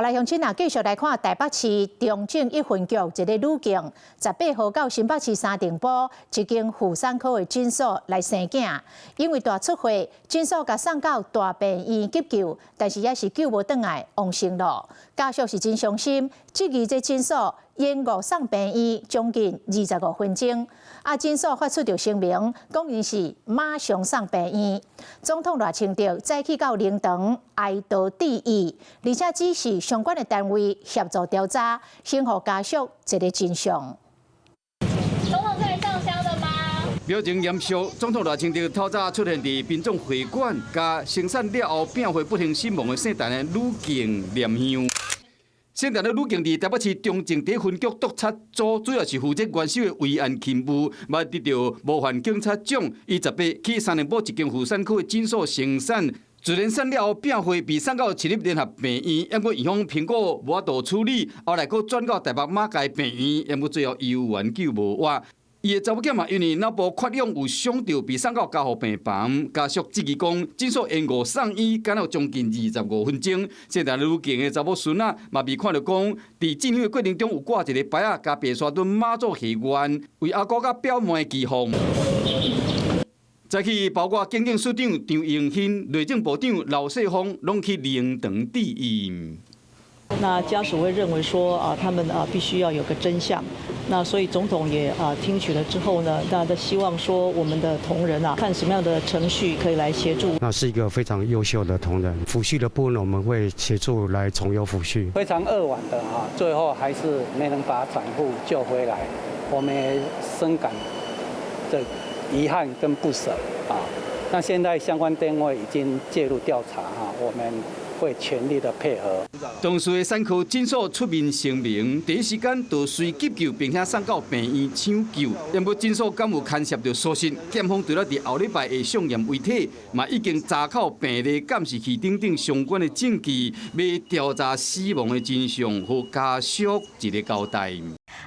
來鄉親啊，繼續來看台北市中正一分局一個女警，18號到新北市三重埔一間婦產科的診所來生囝，因為大出血，診所甲送到大病院急救，但是也是救無轉來，亡生了。家屬是真傷心，質疑這診所延誤送病院將近25分鐘。診所發出着聲明，講因是馬上送病院。總統賴清德早起到靈堂哀悼致意，而且指示相關的單位協助調查，先予家屬一個真相。總統可以上香的嗎？表情嚴肅，總統賴清德透早出現佇民眾會館，甲生產了後病危不幸身亡的姓陳的女警念香。姓陳的女警佇台北市中正第一分局督察組，主要是負責元首的維安勤務，嘛得到模範警察獎。伊18去三重埔一間婦產科的診所生產，自然產了後病危被送到市立聯合病院，因過醫方評估無法度處理，後來佫轉到台北馬偕病院，因過最後醫護挽救無活。伊的查某囝嘛，因為腦部缺氧有傷到，被送到加護病房。家屬質疑講，診所延誤送醫，趕了將近25分鐘。姓陳女警的查某孫仔嘛，被看到講，佇進香的過程中有掛一個牌仔，加白沙屯媽祖戲院，為阿姑甲表妹祈福。早起，包括警政署長張榮興、內政部長劉世峰，攏去靈堂致意。那家屬會認為說他們必須要有個真相。那所以總統也聽取了之後呢，大家希望說我們的同仁看什麼樣的程序可以來協助。那是一個非常優秀的同仁，撫恤的部分我們會協助來從優撫恤。非常扼腕的最後還是沒能把產婦救回來，我們也深感的遺憾跟不捨那現在相關單位已經介入調查我們會全力的配合。當時的產科診所出面聲明，第一時間就隨急救，並且送到病院搶救。因為診所敢有牽涉到疏失，檢方除了在後禮拜會上驗遺體，嘛已經查考病歷、監視器等相關的證據，要調查死亡的真相，和家屬一個交代。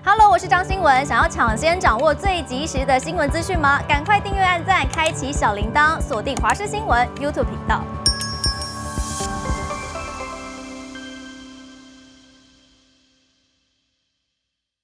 Hello， 我是張新文。想要搶先掌握最及時的新聞資訊嗎？趕快訂閱、按讚、開啟小鈴鐺，鎖定華視新聞 YouTube 頻道。